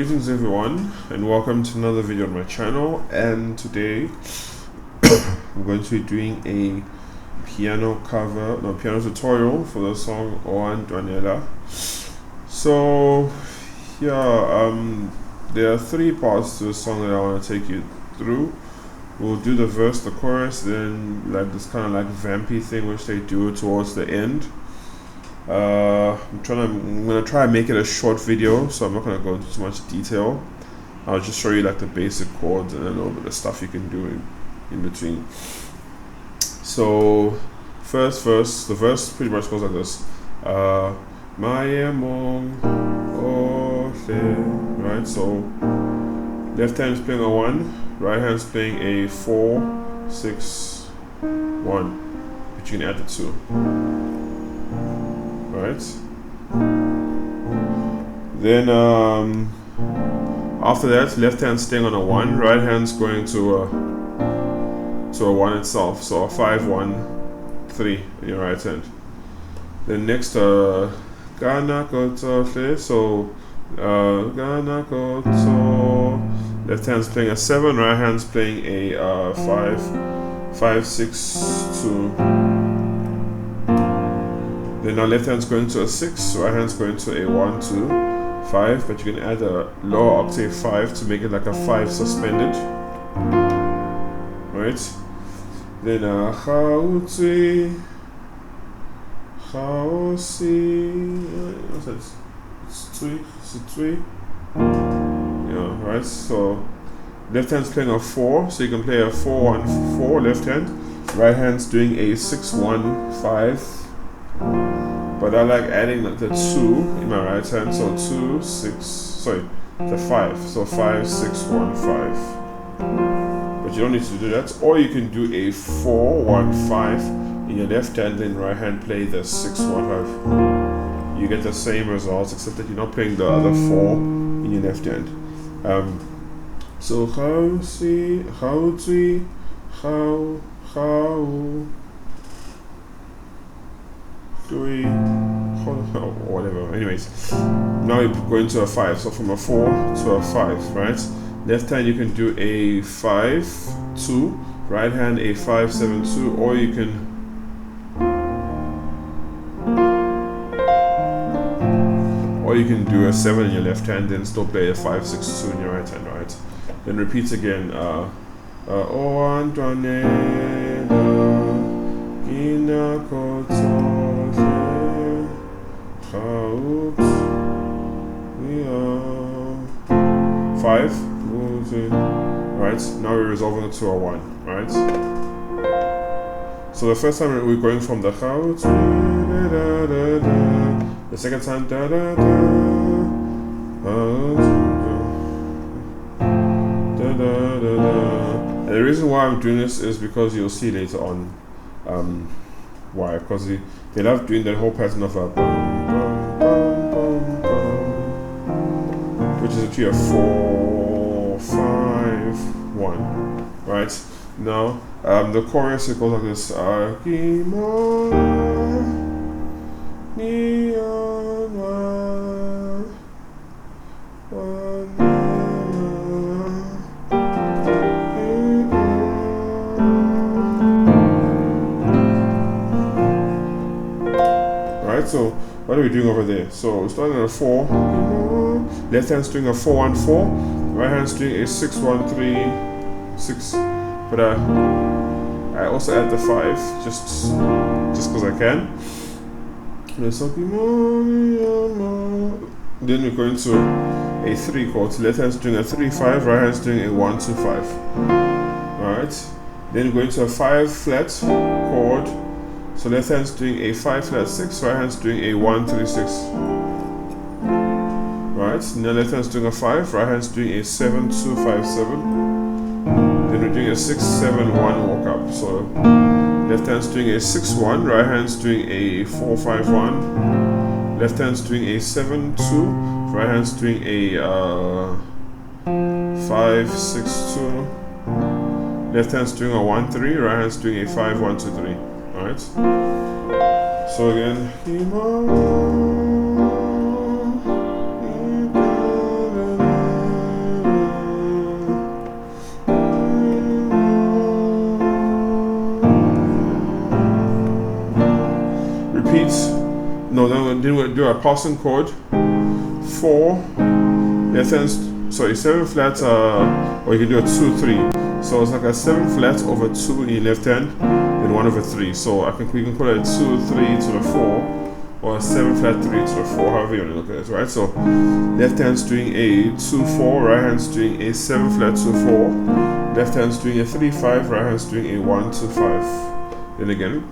Greetings everyone, and welcome to another video on my channel. And today I'm going to be doing a piano tutorial for the song Ntwanela. So there are three parts to the song that I want to take you through. We'll do the verse, the chorus, then like this kind of like vampy thing which they do towards the end. I'm gonna try and make it a short video, so I'm not gonna go into too much detail. I'll just show you like the basic chords and a little bit of stuff you can do in between. So the verse pretty much goes like this. Right, so left hand is playing a 1, right hand is playing a 4, 6, 1, but you can add the 2. Right. Then after that, left hand staying on a 1, right hand's going to a 1 itself. So a 5, 1, 3 in your right hand. Then next so left hand's playing a 7, right hand's playing a 5, 6, 2. Then now left hand's going to a 6, right hand's going to a 1, 2, 5, but you can add a lower octave 5 to make it like a 5 suspended. Right? Then yeah, right. So left hand's playing a 4, so you can play a 4, 1, 4 left hand. Right hand's doing a 6, 1, 5. But I like adding the 2 in my right hand, so 2, 6, the 5, so 5, 6, 1, 5. But you don't need to do that, or you can do a 4, 1, 5 in your left hand, then right hand play the 6, 1, 5. You get the same results, except that you're not playing the other 4 in your left hand. So how whatever. Anyways, now you're going to a 5, so from a 4 to a 5, right? Left hand you can do a 5, 2, right hand a 5, 7, 2, or you can do a 7 in your left hand, then still play a 5, 6, 2 in your right hand, right? Then repeat again. Five, right? Now we're resolving it to a 1, right? So the first time we're going from the house, the second time and the reason why I'm doing this is because you'll see later on why, because they love doing that whole pattern of a which is actually a 4, 5, 1, right? Now the chorus, it goes like this. Right, so what are we doing over there? So we're starting at a 4, left hand's doing a 4, 1, 4, right hand's doing a 6, 1, 3, 6, but I also add the 5 just because I can. Then we're going to a 3 chord, so left hand's doing a 3, 5, right hand's doing a 1, 2, 5. Alright, then we're going to a 5 flat chord, so left hand's doing a 5 flat 6, right hand's doing a 1, 3, 6. Right, now left hand's doing a 5, right hand's doing a 7, 2, 5, 7. Then we're doing a 6, 7, 1 walk up. So left hand's doing a 6, 1, right hand's doing a 4, 5, 1. Left hand's doing a 7, 2, right hand's doing a 5, 6, 2. Left hand's doing a 1, 3, right hand's doing a 5, 1, 2, 3. Alright? So again, to do a passing chord. 4 left hand, sorry, 7 flat, or you can do a 2-3. So it's like a 7 flat over 2 in your left hand, then 1 over 3. So we can call it a 2-3 to the 4, or a 7 flat 3 to the 4, however you want to look at it, right? So left hand's doing a 2-4, right hand's doing a 7 flat 2-4, left hand's doing a 3-5, right hand's doing a 1-2-5. Then again.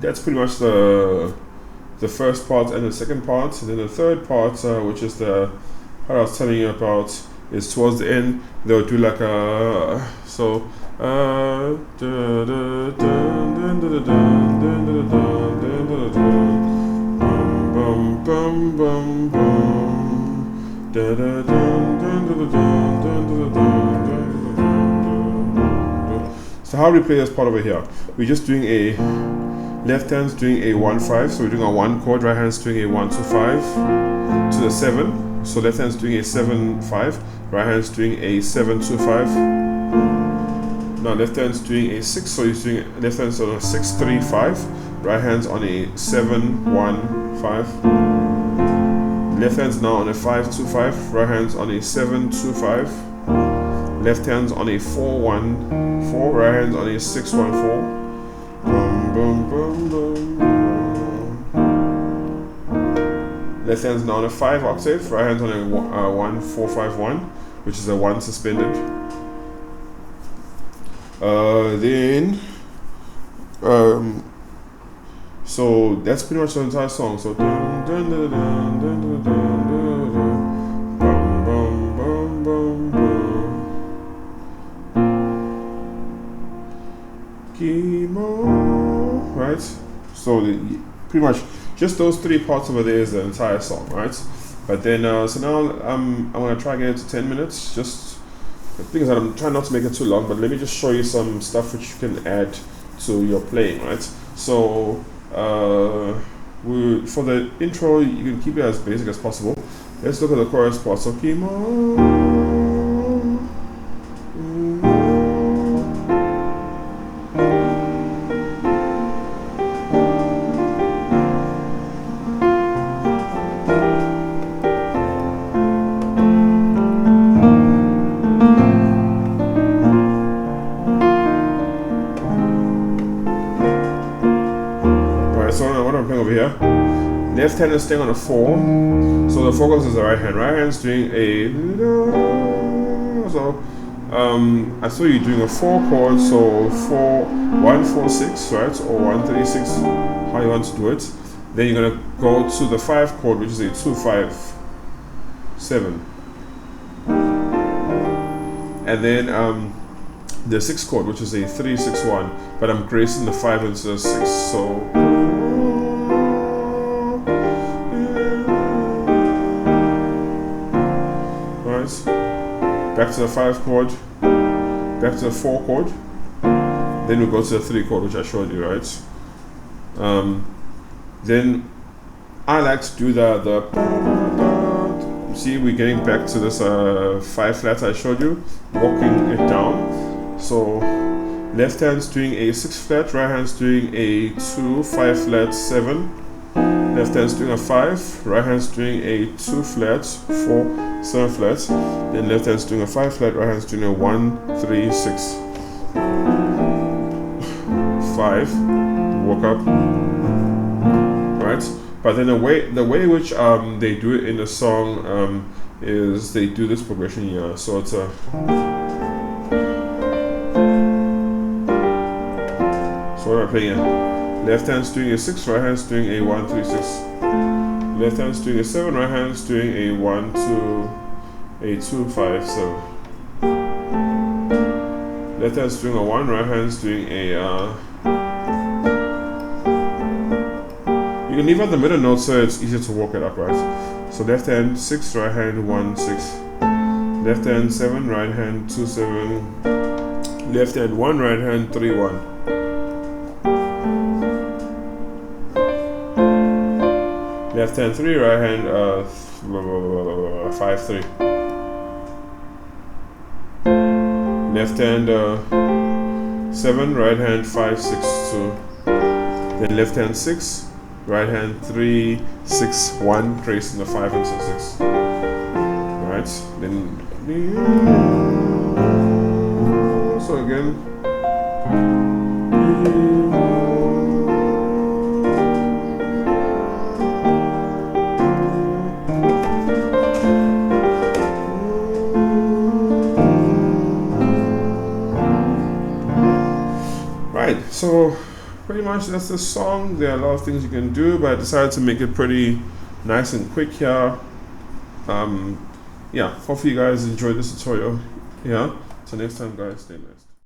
That's pretty much the first part and the second part. And then the third part, which is the part I was telling you about, is towards the end. They'll do like a so how do we play this part over here? We're just doing a left hand's doing a 1-5, so we're doing a 1 chord, right hand's doing a 1-2-5 to the 7. So left hand's doing a 7-5, right hand's doing a 7-2-5. Now left hand's doing a 6, so he's doing left hand's on a 6-3-5, right hand's on a 7-1-5. Left hand's now on a 5-2-5, right hand's on a 7-2-5. Left hand's on a 4-1-4, right hand's on a 6-1-4. Boom, boom, boom, boom. Left hand's now on a 5 octave, right hand's on a 1-4-5-1, which is a 1 suspended. So that's pretty much the entire song. So dun, dun, dun, dun, dun, dun, dun, dun, bum, bum, bum, bum, bum. Right? So pretty much just those 3 parts over there is the entire song, right? But then so now I'm gonna try and get it to 10 minutes. Just the thing is that I'm trying not to make it too long, but let me just show you some stuff which you can add to your playing, right? So for the intro, you can keep it as basic as possible. Let's look at the chorus part. So keep on. Over here, left hand is staying on a 4, so the 4 goes to the right hand. Right hand's doing a I saw you doing a 4 chord, so 4-1-4-6, right, or 1-3-6, how you want to do it. Then you're gonna go to the 5 chord, which is a 2-5-7, and then the 6 chord, which is a 3-6-1, but I'm gracing the 5 into the 6, so. Back to the 5 chord, back to the 4 chord, then we go to the 3 chord, which I showed you, right? Then I like to do the see, we're getting back to this 5 flat I showed you, walking it down. So left hand's doing a 6 flat, right hand's doing a 2-5 flat 7. Left hand's doing a 5, right hand's doing a 2 flat 4-7 flat, then left hand's doing a 5 flat, right hand's doing a 1-3-6 5, walk up, right? But then the way which they do it in the song is they do this progression here. So it's a so what am I playing here? Left hand's doing a 6, right hand's doing a 1-3-6. Left hand's doing a 7, right hand's doing a 2-5-7. Left hand's doing a 1, right hand's doing a you can leave out the middle note so it's easier to walk it up, right? So left hand 6, right hand 1-6. Left hand 7, right hand 2-7. Left hand 1, right hand 3-1. left hand 3, right hand 5 3. Left hand 7, right hand 5 6 2. Then left hand 6, right hand 3 6 1, tracing the 5 and 6 6. Alright, then so again. Right, so pretty much that's the song. There are a lot of things you can do, but I decided to make it pretty nice and quick here. Yeah, hopefully you guys enjoyed this tutorial. Yeah, so next time guys, stay nice.